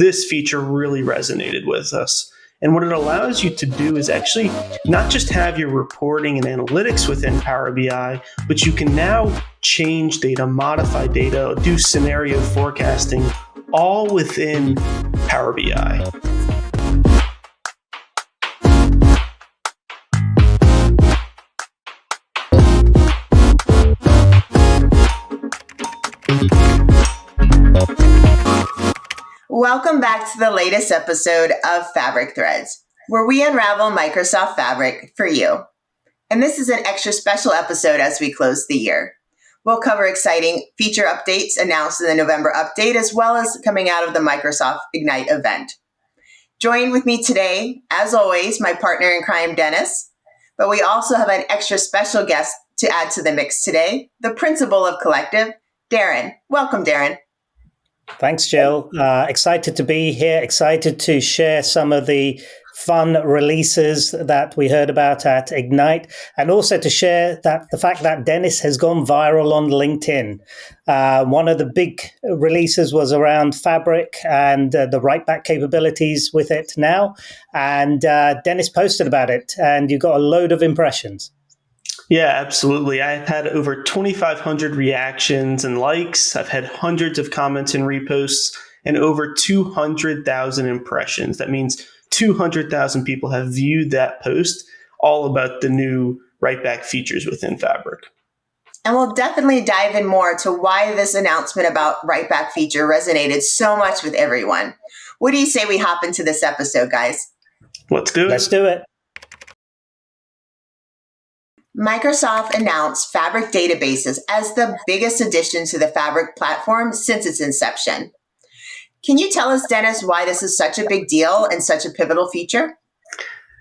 this feature really resonated with us. And what it allows you to do is actually not just have your reporting and analytics within Power BI, but you can now change data, modify data, do scenario forecasting, all within Power BI. Welcome back to the latest episode of Fabric Threads, where we unravel Microsoft Fabric for you. And this is an extra special episode as we close the year. We'll cover exciting feature updates announced in the November update, as well as coming out of the Microsoft Ignite event. Join with me today, as always, my partner in crime, Dennis. But we also have an extra special guest to add to the mix today, the principal of Collectiv, Darren. Welcome, Darren. Thanks, Jill. Excited to be here. Excited to share some of the fun releases that we heard about at Ignite, and also to share that the fact that Dennis has gone viral on LinkedIn. One of the big releases was around Fabric and the write-back capabilities with it now. And Dennis posted about it, and you got a load of impressions. Yeah, absolutely. I've had over 2,500 reactions and likes. I've had hundreds of comments and reposts and over 200,000 impressions. That means 200,000 people have viewed that post all about the new write-back features within Fabric. And we'll definitely dive in more to why this announcement about write-back feature resonated so much with everyone. What do you say we hop into this episode, guys? Let's do it. Let's do it. Microsoft announced Fabric databases as the biggest addition to the Fabric platform since its inception. Can you tell us, Dennis, why this is such a big deal and such a pivotal feature?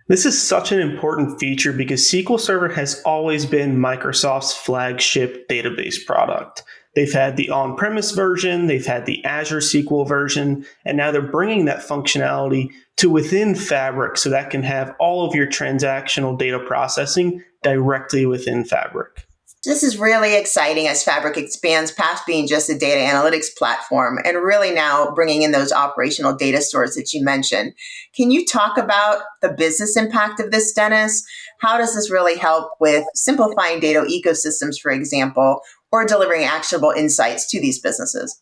This is such an important feature because SQL Server has always been Microsoft's flagship database product. They've had the on-premise version, they've had the Azure SQL version, and now they're bringing that functionality to within Fabric so that can have all of your transactional data processing directly within Fabric. This is really exciting as Fabric expands past being just a data analytics platform and really now bringing in those operational data stores that you mentioned. Can you talk about the business impact of this, Dennis? How does this really help with simplifying data ecosystems, for example, or delivering actionable insights to these businesses?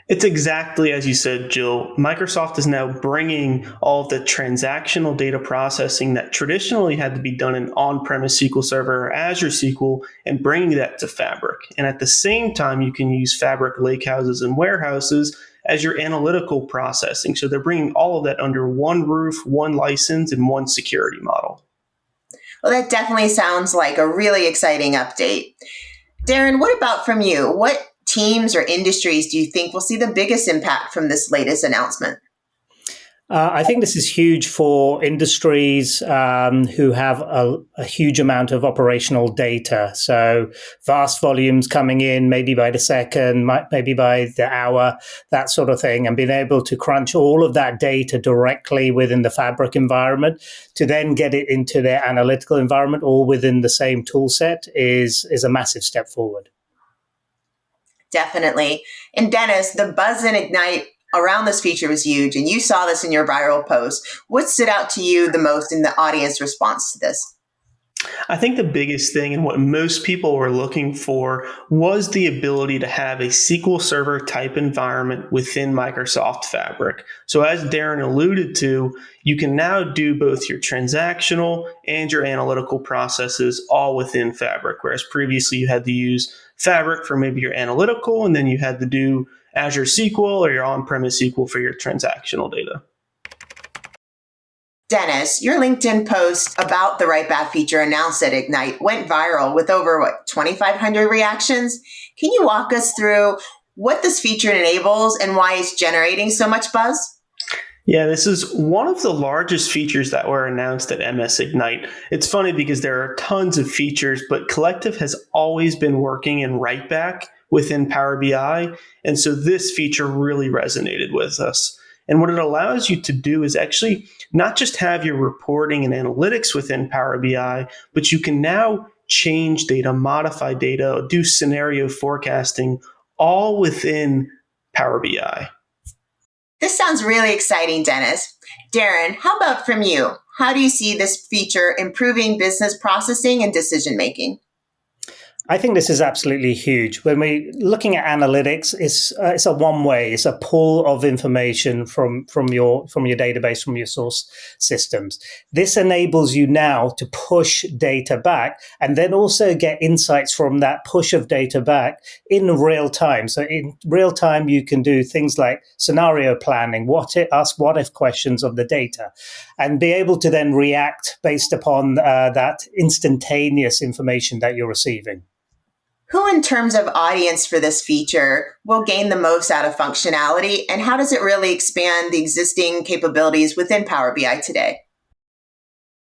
It's exactly as you said, Jill. Microsoft is now bringing all of the transactional data processing that traditionally had to be done in on-premise SQL Server or Azure SQL and bringing that to Fabric. And at the same time, you can use Fabric lakehouses and warehouses as your analytical processing. So they're bringing all of that under one roof, one license, and one security model. Well, that definitely sounds like a really exciting update. Darren, what about from you? What teams or industries do you think will see the biggest impact from this latest announcement? I think this is huge for industries who have a huge amount of operational data. So vast volumes coming in, maybe by the second, maybe by the hour, that sort of thing, and being able to crunch all of that data directly within the Fabric environment to then get it into their analytical environment all within the same tool set is a massive step forward. Definitely. And Dennis, the buzz in Ignite around this feature was huge, and you saw this in your viral post. What stood out to you the most in the audience response to this? I think the biggest thing and what most people were looking for was the ability to have a SQL Server type environment within Microsoft Fabric. So as Darren alluded to, you can now do both your transactional and your analytical processes all within Fabric, whereas previously you had to use Fabric for maybe your analytical, and then you had to do Azure SQL or your on-premise SQL for your transactional data. Dennis, your LinkedIn post about the write-back feature announced at Ignite went viral with over, 2,500 reactions. Can you walk us through what this feature enables and why it's generating so much buzz? Yeah, this is one of the largest features that were announced at MS Ignite. It's funny because there are tons of features, but Collectiv has always been working in write-back within Power BI, and so this feature really resonated with us. And what it allows you to do is actually not just have your reporting and analytics within Power BI, but you can now change data, modify data, do scenario forecasting all within Power BI. This sounds really exciting, Dennis. Darren, how about from you? How do you see this feature improving business processing and decision making? I think this is absolutely huge. When we're looking at analytics, it's a one way. It's a pull of information from your database, from your source systems. This enables you now to push data back and then also get insights from that push of data back in real time. So in real time, you can do things like scenario planning, ask what if questions of the data, and be able to then react based upon that instantaneous information that you're receiving. Who, in terms of audience for this feature, will gain the most out of functionality, and how does it really expand the existing capabilities within Power BI today?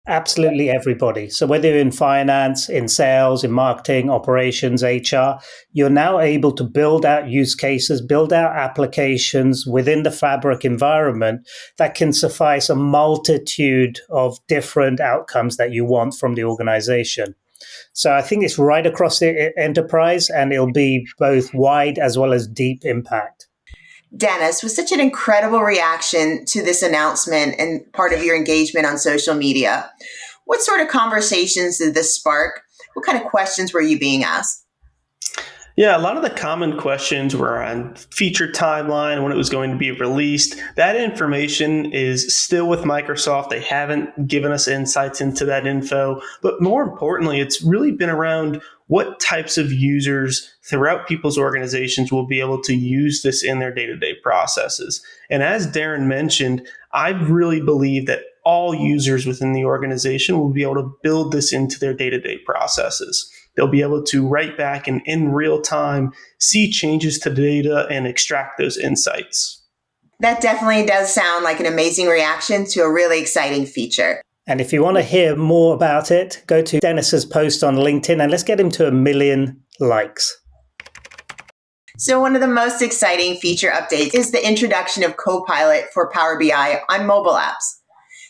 Absolutely everybody. So whether you're in finance, in sales, in marketing, operations, HR, you're now able to build out use cases, build out applications within the Fabric environment that can suffice a multitude of different outcomes that you want from the organization. So I think it's right across the enterprise, and it'll be both wide as well as deep impact. Dennis, with such an incredible reaction to this announcement and part of your engagement on social media, what sort of conversations did this spark? What kind of questions were you being asked? Yeah, a lot of the common questions were on feature timeline, when it was going to be released. That information is still with Microsoft. They haven't given us insights into that info. But more importantly, it's really been around what types of users throughout people's organizations will be able to use this in their day-to-day processes. And as Darren mentioned, I really believe that all users within the organization will be able to build this into their day-to-day processes. They'll be able to write back and in real time see changes to data and extract those insights. That definitely does sound like an amazing reaction to a really exciting feature. And if you want to hear more about it, go to Dennis's post on LinkedIn and let's get him to 1 million likes. So one of the most exciting feature updates is the introduction of Copilot for Power BI on mobile apps.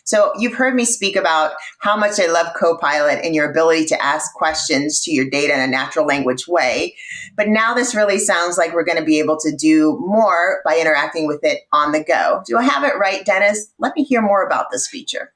So you've heard me speak about how much I love Copilot and your ability to ask questions to your data in a natural language way. But now this really sounds like we're going to be able to do more by interacting with it on the go. Do I have it right, Dennis? Let me hear more about this feature.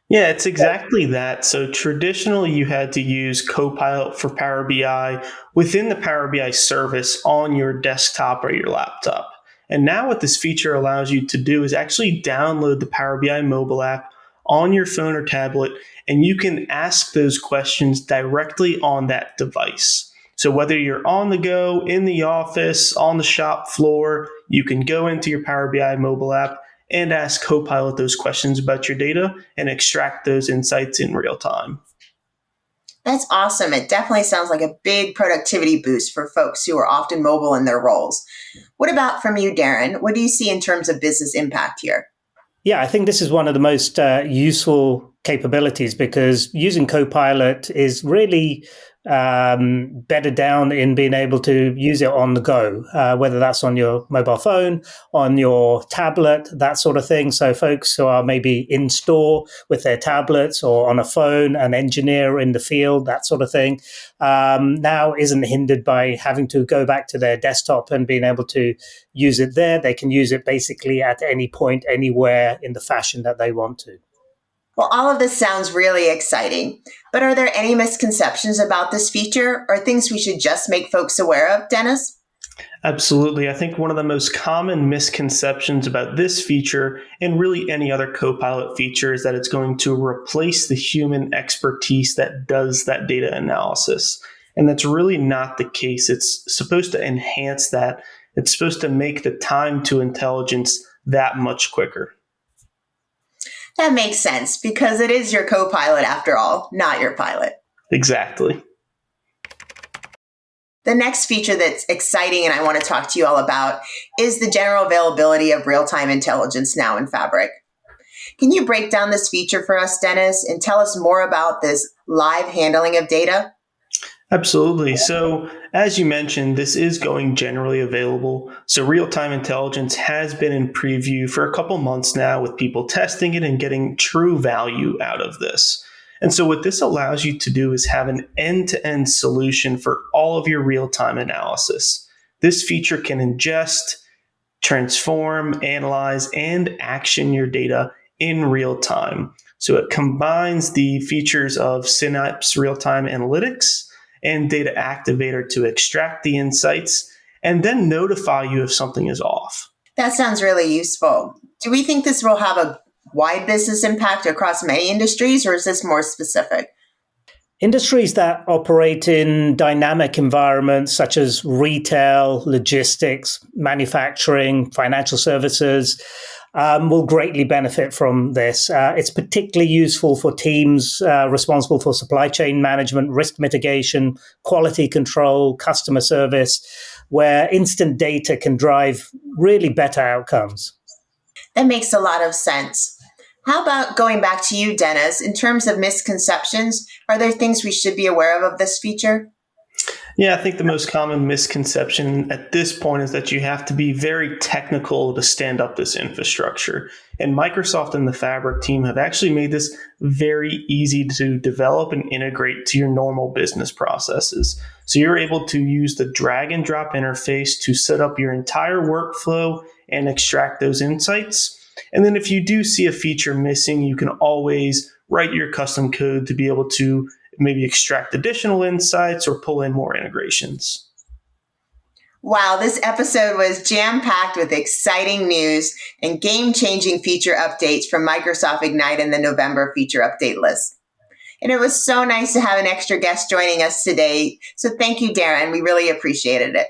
Yeah, it's exactly that. So traditionally, you had to use Copilot for Power BI within the Power BI service on your desktop or your laptop. And now what this feature allows you to do is actually download the Power BI mobile app on your phone or tablet, and you can ask those questions directly on that device. So whether you're on the go, in the office, on the shop floor, you can go into your Power BI mobile app and ask Copilot those questions about your data and extract those insights in real time. That's awesome. It definitely sounds like a big productivity boost for folks who are often mobile in their roles. What about from you, Darren? What do you see in terms of business impact here? Yeah, I think this is one of the most useful capabilities because using Copilot is really better down in being able to use it on the go, whether that's on your mobile phone, on your tablet, that sort of thing. So folks who are maybe in store with their tablets or on a phone, an engineer in the field, that sort of thing, now isn't hindered by having to go back to their desktop and being able to use it there. They can use it basically at any point, anywhere in the fashion that they want to. Well, all of this sounds really exciting, but are there any misconceptions about this feature or things we should just make folks aware of, Dennis? Absolutely. I think one of the most common misconceptions about this feature and really any other Copilot feature is that it's going to replace the human expertise that does that data analysis. And that's really not the case. It's supposed to enhance that. It's supposed to make the time to intelligence that much quicker. That makes sense because it is your co-pilot after all, not your pilot. Exactly. The next feature that's exciting and I want to talk to you all about is the general availability of real-time intelligence now in Fabric. Can you break down this feature for us, Dennis, and tell us more about this live handling of data? Absolutely. So as you mentioned, this is going generally available. So real-time intelligence has been in preview for a couple months now with people testing it and getting true value out of this. And so what this allows you to do is have an end-to-end solution for all of your real-time analysis. This feature can ingest, transform, analyze, and action your data in real time. So it combines the features of Synapse real-time analytics and Data Activator to extract the insights and then notify you if something is off. That sounds really useful. Do we think this will have a wide business impact across many industries, or is this more specific? Industries that operate in dynamic environments such as retail, logistics, manufacturing, financial services will greatly benefit from this. It's particularly useful for teams responsible for supply chain management, risk mitigation, quality control, customer service, where instant data can drive really better outcomes. That makes a lot of sense. How about going back to you, Dennis? In terms of misconceptions, are there things we should be aware of this feature? Yeah, I think the most common misconception at this point is that you have to be very technical to stand up this infrastructure. And Microsoft and the Fabric team have actually made this very easy to develop and integrate to your normal business processes. So you're able to use the drag and drop interface to set up your entire workflow and extract those insights. And then if you do see a feature missing, you can always write your custom code to be able to maybe extract additional insights or pull in more integrations. Wow, this episode was jam-packed with exciting news and game-changing feature updates from Microsoft Ignite and the November feature update list. And it was so nice to have an extra guest joining us today. So thank you, Darren. We really appreciated it.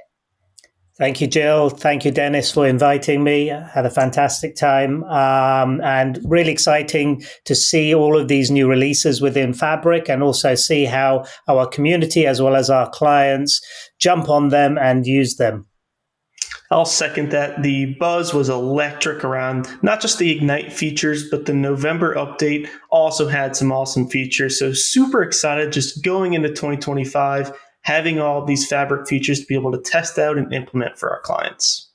Thank you, Jill. Thank you, Dennis, for inviting me. I had a fantastic time and really exciting to see all of these new releases within Fabric and also see how our community as well as our clients jump on them and use them. I'll second that. The buzz was electric around not just the Ignite features, but the November update also had some awesome features. So super excited just going into 2025. Having all these Fabric features to be able to test out and implement for our clients.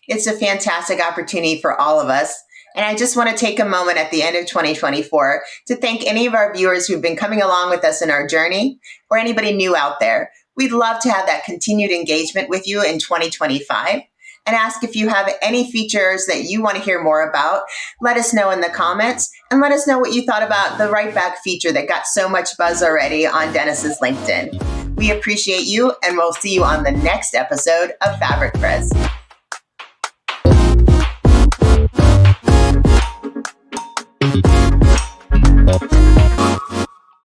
It's a fantastic opportunity for all of us. And I just want to take a moment at the end of 2024 to thank any of our viewers who've been coming along with us in our journey or anybody new out there. We'd love to have that continued engagement with you in 2025 and ask if you have any features that you want to hear more about. Let us know in the comments and let us know what you thought about the write back feature that got so much buzz already on Dennis's LinkedIn. We appreciate you, and we'll see you on the next episode of Fabric Threads.